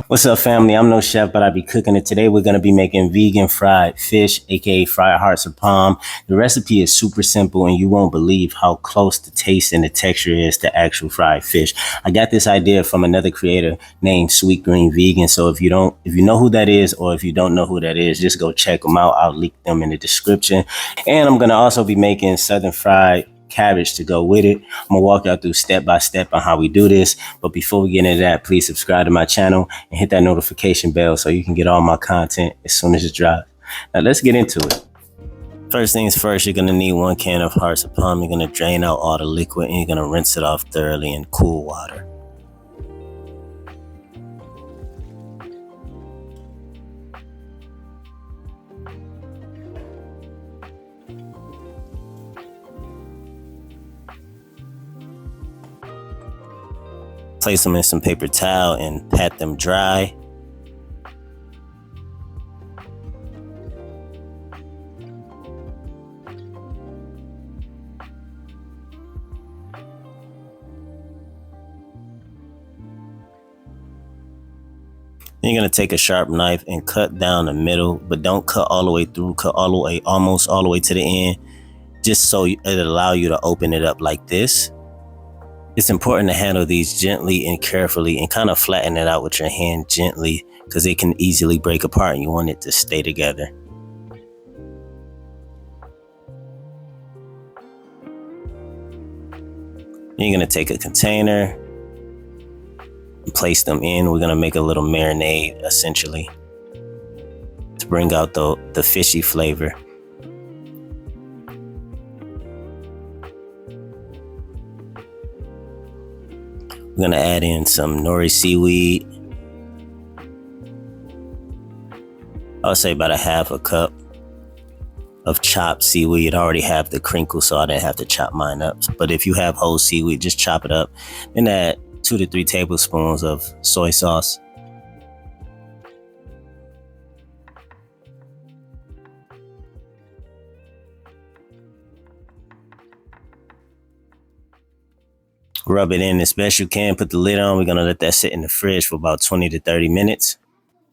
What's up, family? I'm no chef, but I be cooking it. Today we're going to be making vegan fried fish, aka fried hearts of palm. The recipe is super simple and you won't believe how close the taste and the texture is to actual fried fish. I got this idea from another creator named Sweet Green Vegan. So if you know who that is, or if you don't know who that is, just go check them out. I'll link them in the description. And I'm going to also be making southern fried cabbage to go with it. I'm gonna walk y'all through step by step on how we do this. But before we get into that, please subscribe to my channel and hit that notification bell so you can get all my content as soon as it drops. Now let's get into it. First things first, you're gonna need 1 can of hearts of palm. You're gonna drain out all the liquid and you're gonna rinse it off thoroughly in cool water. Place them in some paper towel and pat them dry. Then you're going to take a sharp knife and cut down the middle, but don't cut all the way through, cut all the way, almost all the way to the end, just so it'll allow you to open it up like this. It's important to handle these gently and carefully and kind of flatten it out with your hand gently because it can easily break apart and you want it to stay together. You're going to take a container and place them in. We're going to make a little marinade essentially to bring out the fishy flavor. We're gonna add in some nori seaweed. I'll say about a half a cup of chopped seaweed. I already have the crinkle, so I didn't have to chop mine up. But if you have whole seaweed, just chop it up. Then add 2 to 3 tablespoons of soy sauce. Rub it in as best you can. Put the lid on. We're going to let that sit in the fridge for about 20 to 30 minutes.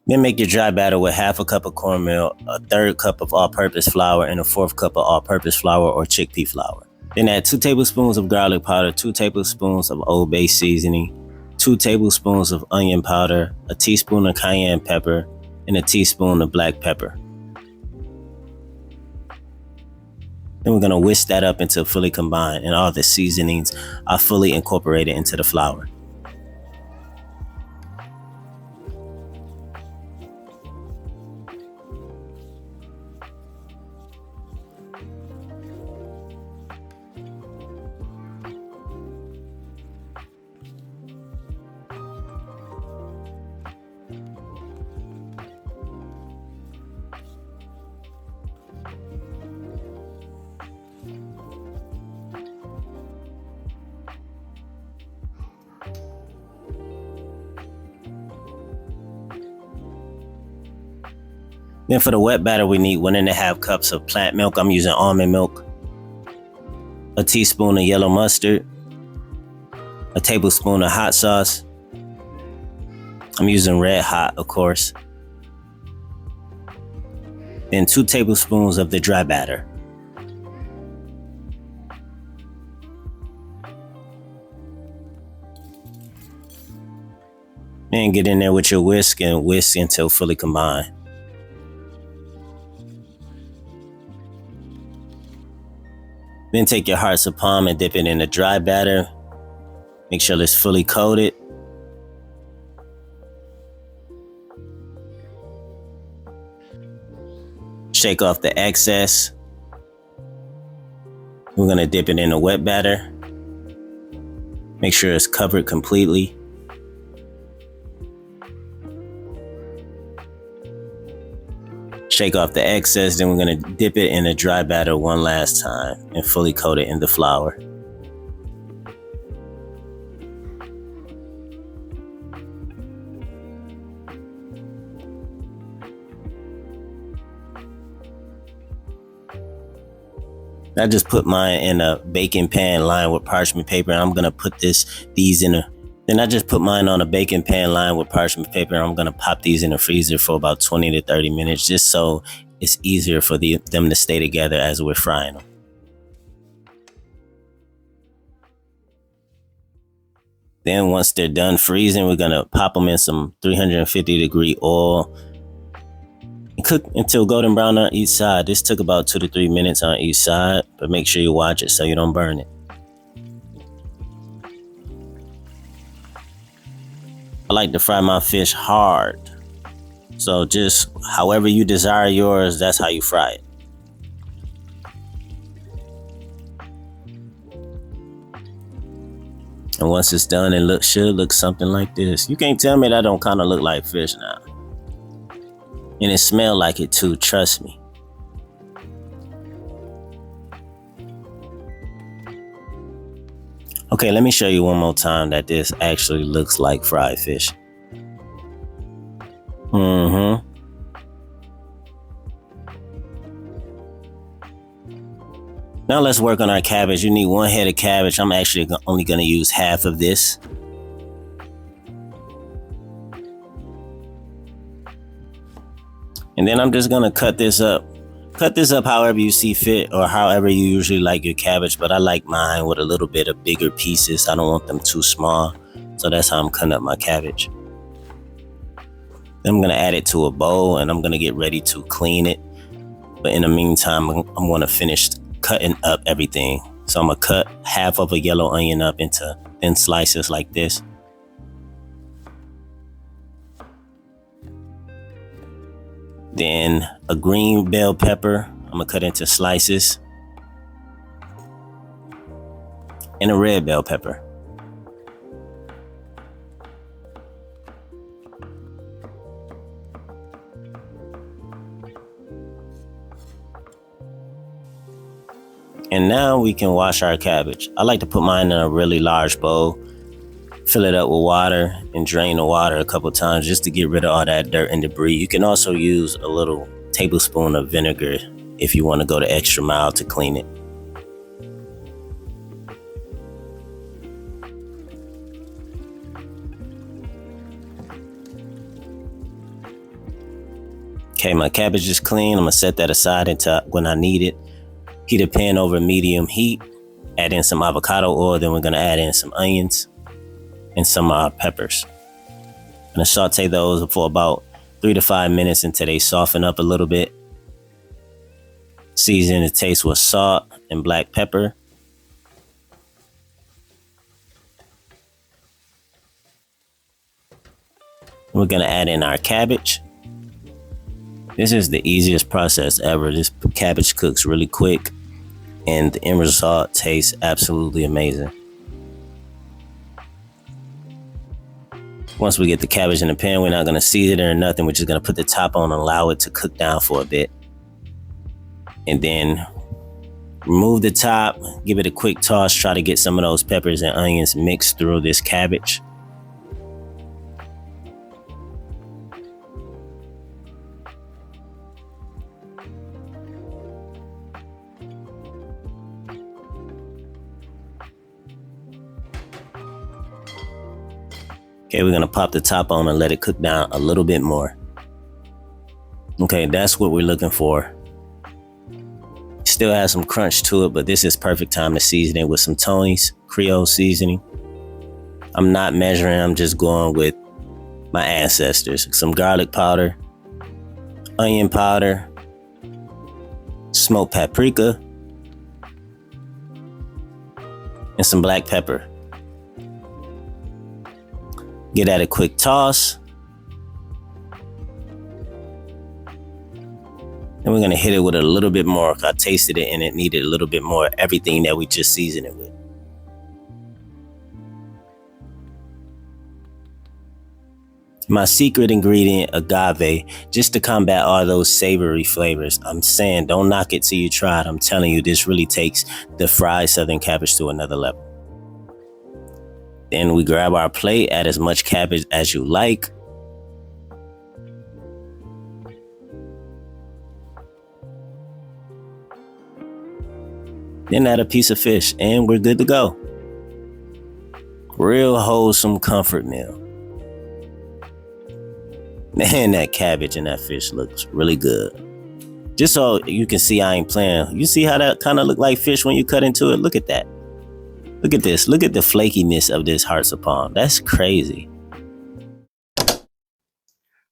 Then make your dry batter with half a cup of cornmeal, a 1/3 cup of all-purpose flour, and a 1/4 cup of all-purpose flour or chickpea flour. Then add 2 tablespoons of garlic powder, 2 tablespoons of Old Bay seasoning, 2 tablespoons of onion powder, a teaspoon of cayenne pepper, and a teaspoon of black pepper. Then we're going to whisk that up until fully combined and all the seasonings are fully incorporated into the flour. Then for the wet batter, we need 1.5 cups of plant milk. I'm using almond milk, a teaspoon of yellow mustard, a tablespoon of hot sauce. I'm using red hot, of course. Then 2 tablespoons of the dry batter. And get in there with your whisk and whisk until fully combined. Then take your hearts of palm and dip it in the dry batter. Make sure it's fully coated. Shake off the excess. We're going to dip it in the wet batter. Make sure it's covered completely. Shake off the excess, then we're going to dip it in the dry batter one last time and fully coat it in the flour. I just put mine in a baking pan lined with parchment paper. I'm gonna put these in a. Then I just put mine on a baking pan lined with parchment paper. I'm gonna pop these in the freezer for about 20 to 30 minutes, just so it's easier for them to stay together as we're frying them. Then once they're done freezing, we're gonna pop them in some 350-degree oil. Cook until golden brown on each side. This took about 2 to 3 minutes on each side, but make sure you watch it so you don't burn it. I like to fry my fish hard. So just however you desire yours, that's how you fry it. And once it's done, it should look something like this. You can't tell me that don't kind of look like fish now. And it smells like it too, trust me. Okay, let me show you one more time that this actually looks like fried fish. Now let's work on our cabbage. You need 1 head of cabbage. I'm actually only going to use half of this. And then I'm just going to cut this up. Cut this up however you see fit or however you usually like your cabbage. But I like mine with a little bit of bigger pieces. I don't want them too small. So that's how I'm cutting up my cabbage. Then I'm going to add it to a bowl and I'm going to get ready to clean it. But in the meantime, I'm going to finish cutting up everything. So I'm going to cut half of a yellow onion up into thin slices like this. Then a green bell pepper, I'm gonna cut into slices. And a red bell pepper. And now we can wash our cabbage. I like to put mine in a really large bowl, fill it up with water and drain the water a couple times just to get rid of all that dirt and debris. You can also use a little tablespoon of vinegar if you want to go the extra mile to clean it. Okay, my cabbage is clean. I'm gonna set that aside until when I need it. Heat a pan over medium heat. Add in some avocado oil. Then we're gonna add in some onions and some peppers. I'm gonna saute those for about 3 to 5 minutes until they soften up a little bit. Season the taste with salt and black pepper. We're gonna add in our cabbage. This is the easiest process ever. This cabbage cooks really quick and the end result tastes absolutely amazing. Once we get the cabbage in the pan, we're not going to season it or nothing. We're just going to put the top on and allow it to cook down for a bit. And then remove the top, give it a quick toss, try to get some of those peppers and onions mixed through this cabbage. Okay, we're gonna pop the top on and let it cook down a little bit more. Okay, that's what we're looking for. Still has some crunch to it, but this is perfect time to season it with some Tony's Creole seasoning. I'm not measuring, I'm just going with my ancestors. Some garlic powder, onion powder, smoked paprika, and some black pepper. Get that a quick toss. And we're going to hit it with a little bit more. I tasted it and it needed a little bit more of everything that we just seasoned it with. My secret ingredient, agave, just to combat all those savory flavors. I'm saying don't knock it till you try it. I'm telling you, this really takes the fried southern cabbage to another level. Then we grab our plate, add as much cabbage as you like. Then add a piece of fish and we're good to go. Real wholesome comfort meal. Man, that cabbage and that fish looks really good. Just so you can see I ain't playing. You see how that kind of look like fish when you cut into it? Look at that. Look at this. Look at the flakiness of this hearts of palm. That's crazy.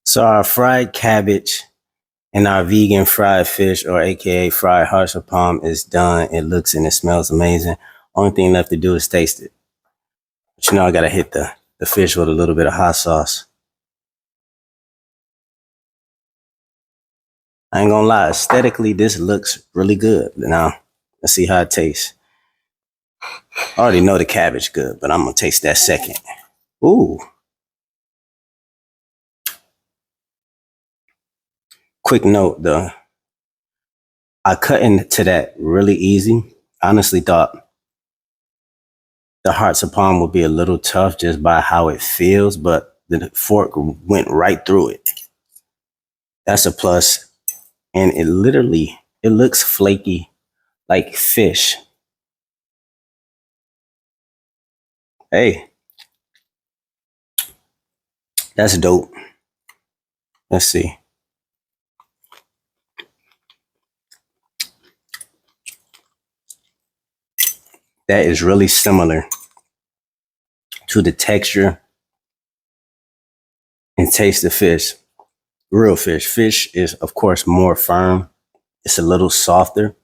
So our fried cabbage and our vegan fried fish, or AKA fried hearts of palm, is done. It looks and it smells amazing. Only thing left to do is taste it. But you know I gotta hit the fish with a little bit of hot sauce. I ain't gonna lie, aesthetically this looks really good. Now, let's see how it tastes. I already know the cabbage good, but I'm gonna taste that second. Ooh. Quick note, I cut into that really easy. I honestly thought the hearts of palm would be a little tough just by how it feels, but the fork went right through it. That's a plus. And it looks flaky like fish. Hey, that's dope. Let's see. That is really similar to the texture and taste of fish. Real fish. Fish is, of course, more firm. It's a little softer,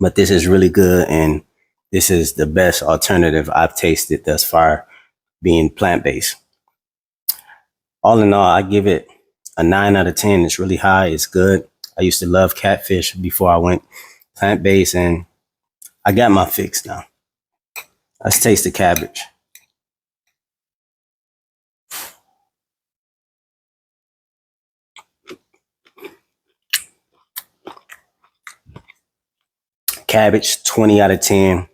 but this is really good. And this is the best alternative I've tasted thus far, being plant-based. All in all, I give it a 9 out of 10. It's really high. It's good. I used to love catfish before I went plant-based, and I got my fix now. Let's taste the cabbage. Cabbage, 20 out of 10.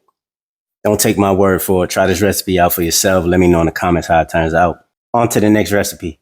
Don't take my word for it. Try this recipe out for yourself. Let me know in the comments how it turns out. On to the next recipe.